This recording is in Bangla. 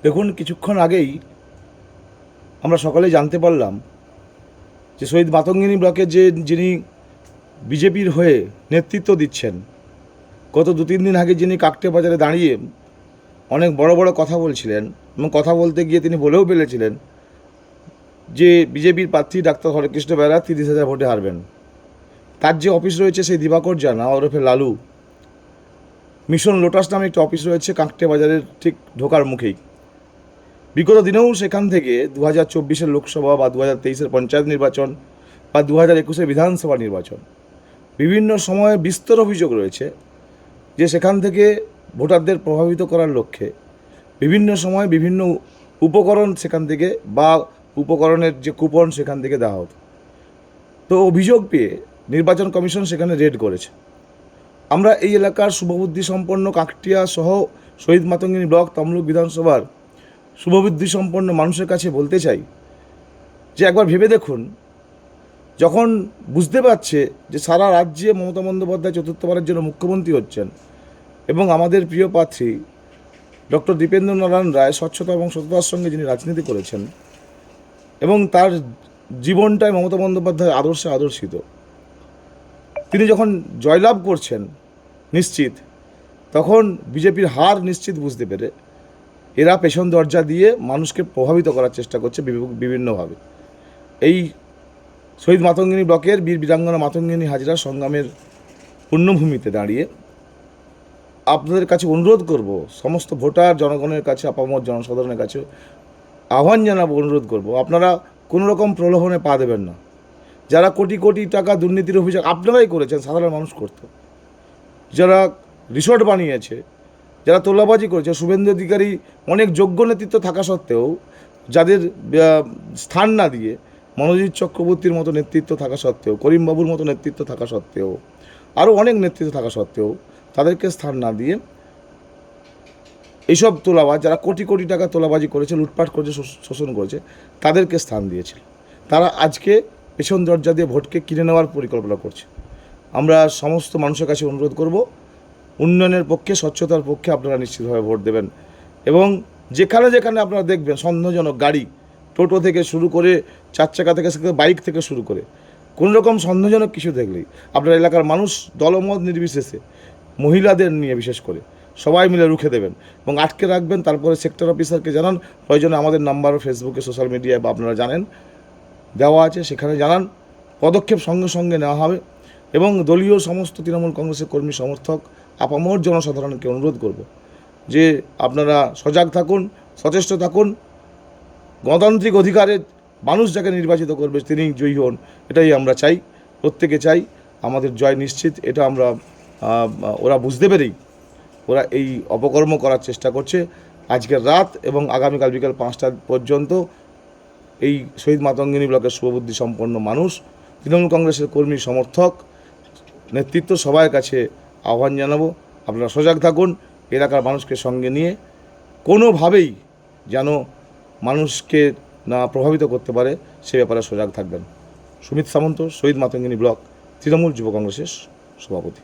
দেখুন, কিছুক্ষণ আগেই আমরা সকলেই জানতে পারলাম যে শহীদ মাতঙ্গিনী ব্লকে যিনি বিজেপির হয়ে নেতৃত্ব দিচ্ছেন, গত 2-3 দিন আগে যিনি কাকটে বাজারে দাঁড়িয়ে অনেক বড় বড় কথা বলছিলেন এবং কথা বলতে গিয়ে তিনি বলেও ফেলেছিলেন যে বিজেপির প্রার্থী ডাক্তার হরেকৃষ্ণ বেরা 30,000 ভোটে হারবেন। তার যে অফিস রয়েছে সেই দিবাকর জানা ওরফে লালু, মিশন লোটাস নামে একটি অফিস রয়েছে কাকটে বাজারের ঠিক ঢোকার মুখেই। বিগত দিনেও সেখান থেকে 2024-এর লোকসভা বা 2023-এর পঞ্চায়েত নির্বাচন বা 2021-এর বিধানসভা নির্বাচন বিভিন্ন সময়ে বিস্তর অভিযোগ রয়েছে যে সেখান থেকে ভোটারদের প্রভাবিত করার লক্ষ্যে বিভিন্ন সময় বিভিন্ন উপকরণ সেখান থেকে বা উপকরণের যে কুপন সেখান থেকে দেওয়া হতো। তো অভিযোগ পেয়ে নির্বাচন কমিশন সেখানে রেড করেছে। আমরা এই এলাকার শুভবুদ্ধি সম্পন্ন কাকটিয়া সহ শহীদ মাতঙ্গিনী ব্লক তমলুক বিধানসভার শুভবুদ্ধি সম্পন্ন মানুষের কাছে বলতে চাই যে একবার ভেবে দেখুন, যখন বুঝতে পারছে যে সারা রাজ্যে মমতা বন্দ্যোপাধ্যায় চতুর্থবারের জন্য মুখ্যমন্ত্রী হচ্ছেন এবং আমাদের প্রিয় প্রার্থী ডক্টর দীপেন্দ্র নারায়ণ রায় স্বচ্ছতা এবং সততার সঙ্গে যিনি রাজনীতি করেছেন এবং তার জীবনটাই মমতা বন্দ্যোপাধ্যায়ের আদর্শে আদর্শিত, তিনি যখন জয়লাভ করছেন নিশ্চিত, তখন বিজেপির হার নিশ্চিত বুঝতে পেরে এরা পেছন দরজা দিয়ে মানুষকে প্রভাবিত করার চেষ্টা করছে বিভিন্নভাবে। এই শহীদ মাতঙ্গিনী ব্লকের বীর বীরাঙ্গনা মাতঙ্গিনী হাজরা সংগ্রামের পুণ্যভূমিতে দাঁড়িয়ে আপনাদের কাছে অনুরোধ করব, সমস্ত ভোটার জনগণের কাছে, আপামর জনসাধারণের কাছে আহ্বান জানাবো, অনুরোধ করব, আপনারা কোনো রকম প্রলোভনে পা দেবেন না। যারা কোটি কোটি টাকা দুর্নীতির অভিযোগ আপনারাই করেছেন, সাধারণ মানুষ করত, যারা রিসর্ট বানিয়েছে, যারা তোলাবাজি করেছে, শুভেন্দু অধিকারী অনেক যোগ্য নেতৃত্ব থাকা সত্ত্বেও যাদের স্থান না দিয়ে মনোজিৎ চক্রবর্তীর মতো নেতৃত্ব থাকা সত্ত্বেও, করিমবাবুর মতো নেতৃত্ব থাকা সত্ত্বেও, আরও অনেক নেতৃত্ব থাকা সত্ত্বেও তাদেরকে স্থান না দিয়ে এইসব তোলাবাজ, যারা কোটি কোটি টাকা তোলাবাজি করেছে, লুটপাট করেছে, শোষণ করেছে, তাদেরকে স্থান দিয়েছিল। তারা আজকে পেছন দরজা দিয়ে ভোটকে কিনে নেওয়ার পরিকল্পনা করছে। আমরা সমস্ত মানুষের কাছে অনুরোধ করব, উন্নয়নের পক্ষে, স্বচ্ছতার পক্ষে আপনারা নিশ্চিতভাবে ভোট দেবেন এবং যেখানে যেখানে আপনারা দেখবেন সন্দেহজনক গাড়ি, টোটো থেকে শুরু করে 4 চাকা থেকে বাইক থেকে শুরু করে কোনো রকম সন্দেহজনক কিছু দেখলেই আপনার এলাকার মানুষ দলমত নির্বিশেষে, মহিলাদের নিয়ে বিশেষ করে সবাই মিলে রুখে দেবেন এবং আটকে রাখবেন। তারপরে সেক্টর অফিসারকে জানান, প্রয়োজনে আমাদের নাম্বার ফেসবুকে, সোশ্যাল মিডিয়ায় বা আপনারা জানেন দেওয়া আছে, সেখানে জানান, পদক্ষেপ সঙ্গে সঙ্গে নেওয়া হবে। এবং দলীয় সমস্ত তৃণমূল কংগ্রেসের কর্মী সমর্থক আপামর জনসাধারণকে অনুরোধ করব যে আপনারা সজাগ থাকুন, সচেষ্ট থাকুন। গণতান্ত্রিক অধিকারে মানুষ যাকে নির্বাচিত করবে তিনি জয়ী হন, এটাই আমরা চাই, প্রত্যেকে চাই। আমাদের জয় নিশ্চিত, এটা আমরা ওরা বুঝতে পেরেই ওরা এই অপকর্ম করার চেষ্টা করছে। আজকের রাত এবং আগামীকাল বিকাল 5টা পর্যন্ত এই শহীদ মাতঙ্গিনী ব্লকের শুভবুদ্ধি সম্পন্ন মানুষ, তৃণমূল কংগ্রেসের কর্মী সমর্থক, নেতৃত্ব সবার কাছে আহ্বান জানাবো, আপনারা সজাগ থাকুন। এলাকার মানুষকে সঙ্গে নিয়ে কোনোভাবেই যেন মানুষকে না প্রভাবিত করতে পারে সে ব্যাপারে সজাগ থাকবেন। সুমিত সামন্ত, শহীদ মাতঙ্গিনী ব্লক তৃণমূল যুব কংগ্রেসের সভাপতি।